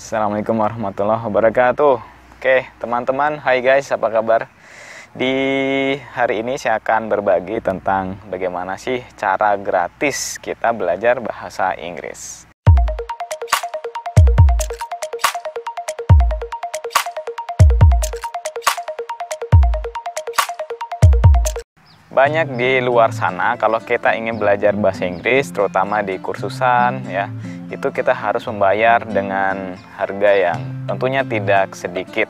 Assalamualaikum warahmatullahi wabarakatuh. Oke, teman-teman, hai guys, apa kabar? Di hari ini saya akan berbagi tentang bagaimana sih cara gratis kita belajar bahasa Inggris. Banyak di luar sana kalau kita ingin belajar bahasa Inggris, terutama di kursusan ya, itu kita harus membayar dengan harga yang tentunya tidak sedikit.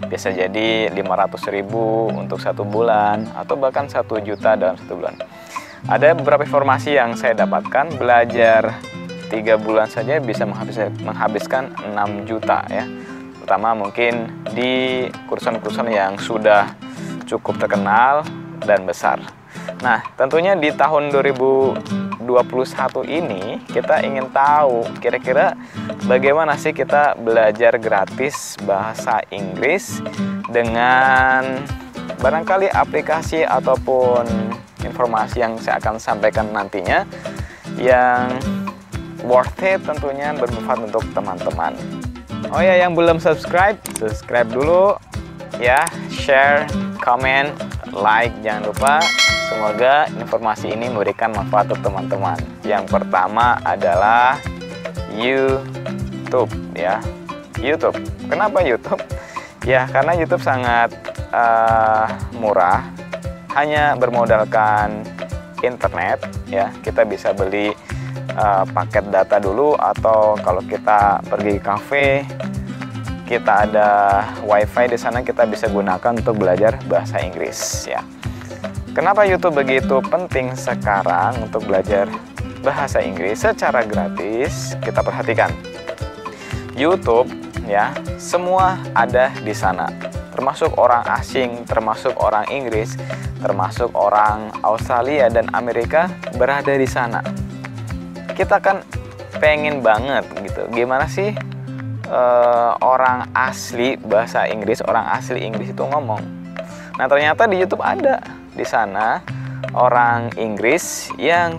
Bisa jadi 500.000 untuk 1 bulan atau bahkan 1 juta dalam 1 bulan. Ada beberapa informasi yang saya dapatkan, belajar 3 bulan saja bisa menghabiskan 6 juta ya. Terutama mungkin di kursusan-kursusan yang sudah cukup terkenal dan besar. Nah, tentunya di tahun 2021 ini kita ingin tahu kira-kira bagaimana sih kita belajar gratis bahasa Inggris dengan barangkali aplikasi ataupun informasi yang saya akan sampaikan nantinya yang worth it, tentunya bermanfaat untuk teman-teman. Oh ya, yang belum subscribe dulu ya, share, comment, like, jangan lupa. Semoga informasi ini memberikan manfaat untuk teman-teman. Yang pertama adalah YouTube ya. YouTube. Kenapa YouTube? Ya, karena YouTube sangat murah. Hanya bermodalkan internet ya. Kita bisa beli paket data dulu, atau kalau kita pergi ke kafe, kita ada wifi di sana, kita bisa gunakan untuk belajar bahasa Inggris ya. Kenapa YouTube begitu penting sekarang untuk belajar bahasa Inggris secara gratis? Kita perhatikan YouTube ya, semua ada di sana, termasuk orang asing, termasuk orang Inggris, termasuk orang Australia dan Amerika berada di sana. Kita kan pengen banget gitu, gimana sih orang asli bahasa Inggris, orang asli Inggris itu ngomong. Nah, ternyata di YouTube ada di sana orang Inggris yang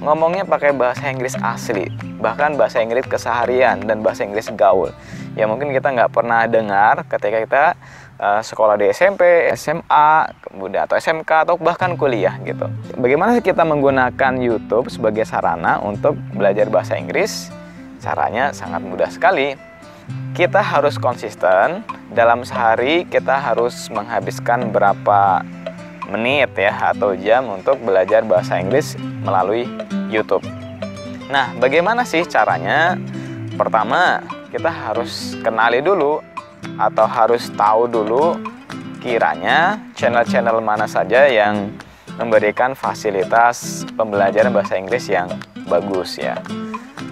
ngomongnya pakai bahasa Inggris asli, bahkan bahasa Inggris keseharian dan bahasa Inggris gaul. Ya mungkin kita nggak pernah dengar ketika kita sekolah di SMP, SMA, kemudian atau SMK atau bahkan kuliah gitu. Bagaimana sih kita menggunakan YouTube sebagai sarana untuk belajar bahasa Inggris? Caranya sangat mudah sekali. Kita harus konsisten. Dalam sehari kita harus menghabiskan berapa menit ya atau jam untuk belajar bahasa Inggris melalui YouTube. Nah, bagaimana sih caranya? Pertama, kita harus kenali dulu atau harus tahu dulu kiranya channel-channel mana saja yang memberikan fasilitas pembelajaran bahasa Inggris yang bagus ya.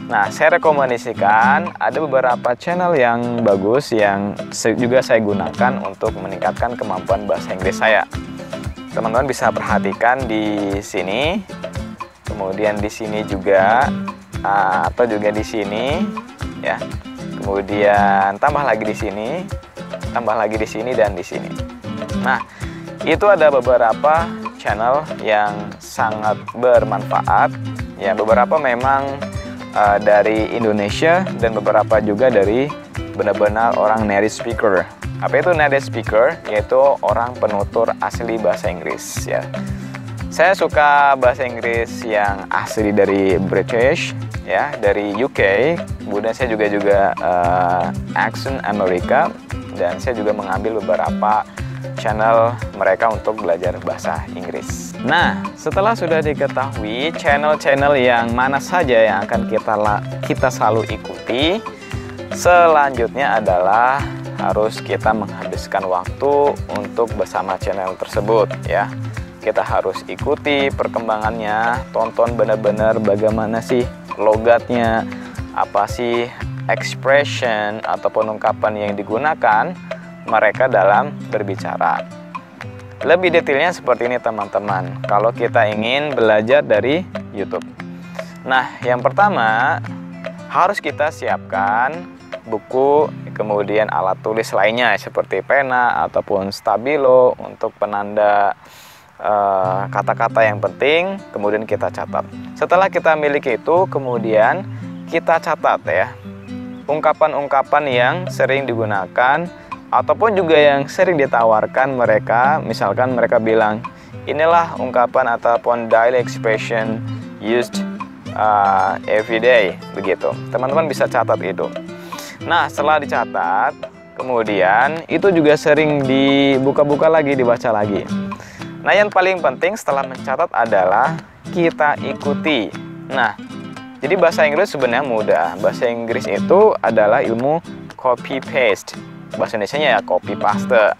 Nah, saya rekomendasikan ada beberapa channel yang bagus yang juga saya gunakan untuk meningkatkan kemampuan bahasa Inggris saya. Teman-teman bisa perhatikan di sini, kemudian di sini juga, atau juga di sini, ya. Kemudian tambah lagi di sini, tambah lagi di sini dan di sini. Nah, itu ada beberapa channel yang sangat bermanfaat. Ya, beberapa memang dari Indonesia dan beberapa juga dari benar-benar orang native speaker. Apa itu native speaker? Yaitu orang penutur asli bahasa Inggris ya. Saya suka bahasa Inggris yang asli dari British ya, dari UK. Kemudian saya juga accent Amerika, dan saya juga mengambil beberapa channel mereka untuk belajar bahasa Inggris. Nah, setelah sudah diketahui channel-channel yang mana saja yang akan kita selalu ikuti, selanjutnya adalah harus kita menghabiskan waktu untuk bersama channel tersebut ya. Kita harus ikuti perkembangannya, tonton benar-benar bagaimana sih logatnya, apa sih expression ataupun ungkapan yang digunakan mereka dalam berbicara. Lebih detailnya seperti ini teman-teman, kalau kita ingin belajar dari YouTube. Nah, yang pertama harus kita siapkan buku, kemudian alat tulis lainnya seperti pena ataupun stabilo untuk penanda kata-kata yang penting, kemudian kita catat. Setelah kita miliki itu, kemudian kita catat ya. ungkapan-ungkapan yang sering digunakan ataupun juga yang sering ditawarkan mereka. Misalkan mereka bilang, inilah ungkapan ataupun daily expression used every day, begitu. Teman-teman bisa catat itu. Nah, setelah dicatat, kemudian itu juga sering dibuka-buka lagi, dibaca lagi. Nah, yang paling penting setelah mencatat adalah kita ikuti. Nah, jadi bahasa Inggris sebenarnya mudah. Bahasa Inggris itu adalah ilmu copy paste. Bahasa Indonesianya ya copy paste.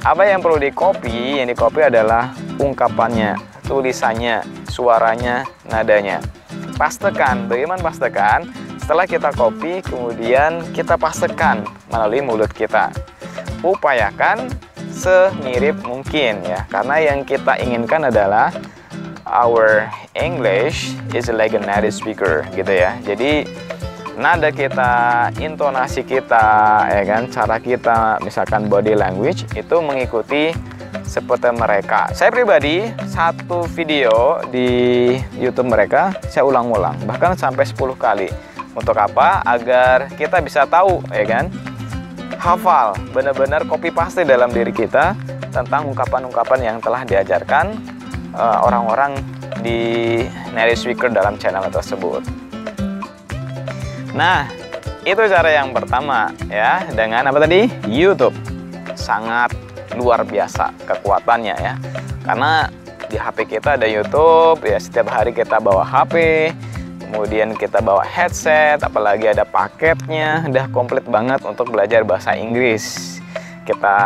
Apa yang perlu di-copy? Yang di-copy adalah ungkapannya, tulisannya, suaranya, nadanya. Pastekan. Bagaimana pastekan? Setelah kita copy, kemudian kita pastekan melalui mulut kita. Upayakan semirip mungkin ya, karena yang kita inginkan adalah our English is like a native speaker gitu ya. Jadi nada kita, intonasi kita, ya kan, cara kita, misalkan body language itu mengikuti seperti mereka. Saya pribadi satu video di YouTube mereka saya ulang-ulang bahkan sampai 10 kali. Untuk apa? Agar kita bisa tahu, ya kan, hafal, benar-benar copy paste dalam diri kita tentang ungkapan-ungkapan yang telah diajarkan orang-orang di native speaker dalam channel tersebut. Nah, itu cara yang pertama ya, dengan apa tadi? YouTube. Sangat luar biasa kekuatannya ya. Karena di HP kita ada YouTube ya, setiap hari kita bawa HP, kemudian kita bawa headset, apalagi ada paketnya, udah komplit banget untuk belajar bahasa Inggris. Kita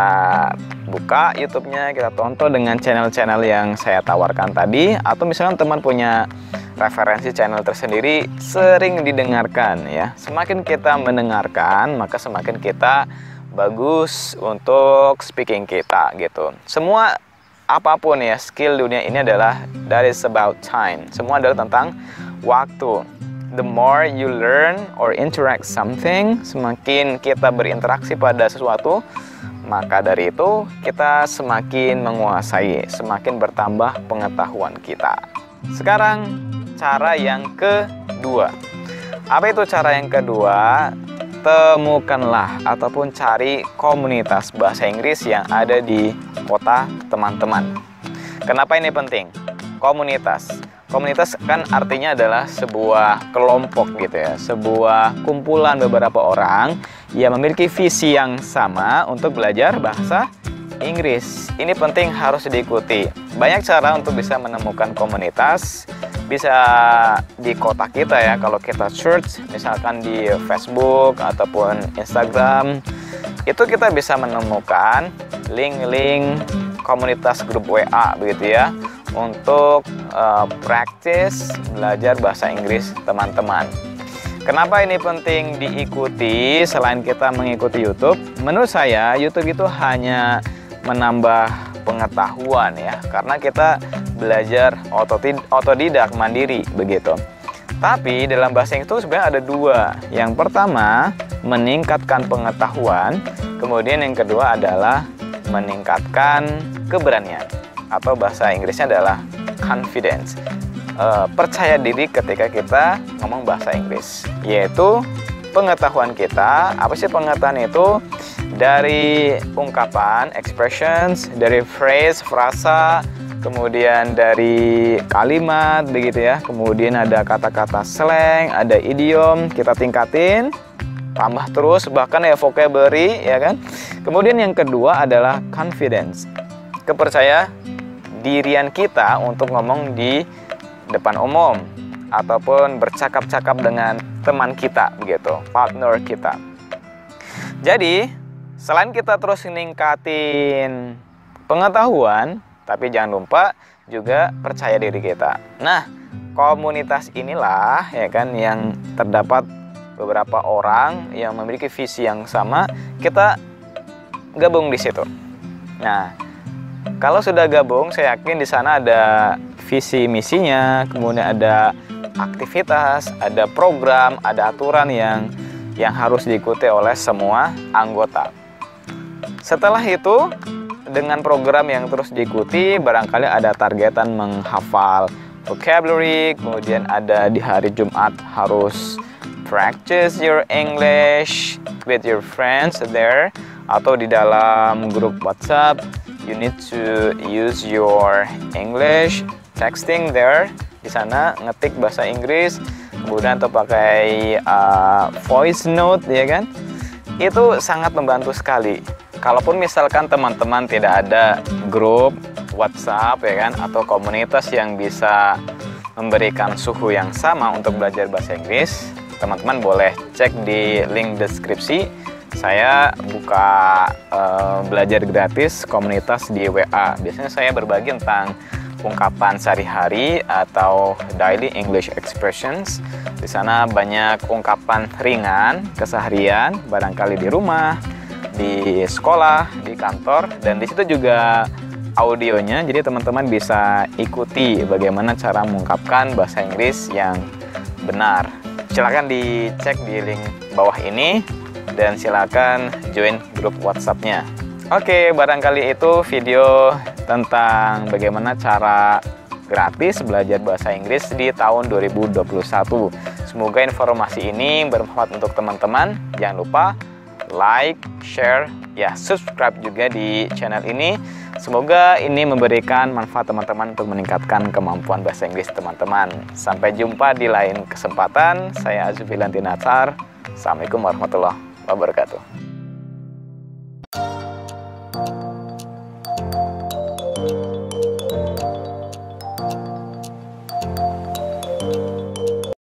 buka YouTube-nya, kita tonton dengan channel-channel yang saya tawarkan tadi, atau misalnya teman punya referensi channel tersendiri, sering didengarkan ya. Semakin kita mendengarkan, maka semakin kita bagus untuk speaking kita gitu. Semua apapun ya, skill dunia ini adalah that is about time. Semua adalah tentang waktu. The more you learn or interact something, semakin kita berinteraksi pada sesuatu, maka dari itu kita semakin menguasai, semakin bertambah pengetahuan kita. Sekarang cara yang kedua. Apa itu cara yang kedua? Temukanlah ataupun cari komunitas bahasa Inggris yang ada di kota teman-teman. Kenapa ini penting? Komunitas kan artinya adalah sebuah kelompok gitu ya, sebuah kumpulan beberapa orang yang memiliki visi yang sama untuk belajar bahasa Inggris. Ini penting, harus diikuti. Banyak cara untuk bisa menemukan komunitas. Bisa di kota kita ya, kalau kita search misalkan di Facebook ataupun Instagram, itu kita bisa menemukan link-link komunitas grup WA begitu ya, untuk praktis belajar bahasa Inggris teman-teman. Kenapa ini penting diikuti selain kita mengikuti YouTube? Menurut saya YouTube itu hanya menambah pengetahuan ya, karena kita belajar otodidak, mandiri begitu. Tapi dalam bahasa Inggris itu sebenarnya ada dua. Yang pertama meningkatkan pengetahuan, kemudian yang kedua adalah meningkatkan keberanian, atau bahasa Inggrisnya adalah confidence. Percaya diri ketika kita ngomong bahasa Inggris, yaitu pengetahuan kita. Apa sih pengetahuan itu? Dari ungkapan, expressions, dari phrase, frasa, kemudian dari kalimat begitu ya, kemudian ada kata-kata slang, ada idiom, kita tingkatin, tambah terus, bahkan ya vocabulary ya kan. Kemudian yang kedua adalah confidence, kepercayaan dirian kita untuk ngomong di depan umum ataupun bercakap-cakap dengan teman kita begitu, partner kita. Jadi selain kita terus meningkatin pengetahuan, tapi jangan lupa juga percaya diri kita. Nah, komunitas inilah ya kan yang terdapat beberapa orang yang memiliki visi yang sama, kita gabung di situ. Nah, kalau sudah gabung, saya yakin di sana ada visi misinya, kemudian ada aktivitas, ada program, ada aturan yang harus diikuti oleh semua anggota. Setelah itu, dengan program yang terus diikuti, barangkali ada targetan menghafal vocabulary, kemudian ada di hari Jumat harus practice your English with your friends there, atau di dalam grup WhatsApp, you need to use your English texting there. Di sana ngetik bahasa Inggris, kemudian atau pakai voice note, ya kan? Itu sangat membantu sekali. Kalaupun misalkan teman-teman tidak ada grup WhatsApp, ya kan, atau komunitas yang bisa memberikan suhu yang sama untuk belajar bahasa Inggris, teman-teman boleh cek di link deskripsi. Saya buka belajar gratis komunitas di WA. Biasanya saya berbagi tentang ungkapan sehari-hari atau daily English expressions. Di sana banyak ungkapan ringan keseharian, barangkali di rumah, di sekolah, di kantor, dan di situ juga audionya. Jadi teman-teman bisa ikuti bagaimana cara mengungkapkan bahasa Inggris yang benar. Silakan dicek di link bawah ini dan silakan join grup WhatsApp-nya. Oke, barangkali itu video tentang bagaimana cara gratis belajar bahasa Inggris di tahun 2021. Semoga informasi ini bermanfaat untuk teman-teman. Jangan lupa like, share, ya subscribe juga di channel ini. Semoga ini memberikan manfaat teman-teman untuk meningkatkan kemampuan bahasa Inggris teman-teman. Sampai jumpa di lain kesempatan. Saya Azubilanti Natsar. Assalamualaikum warahmatullahi wabarakatuh.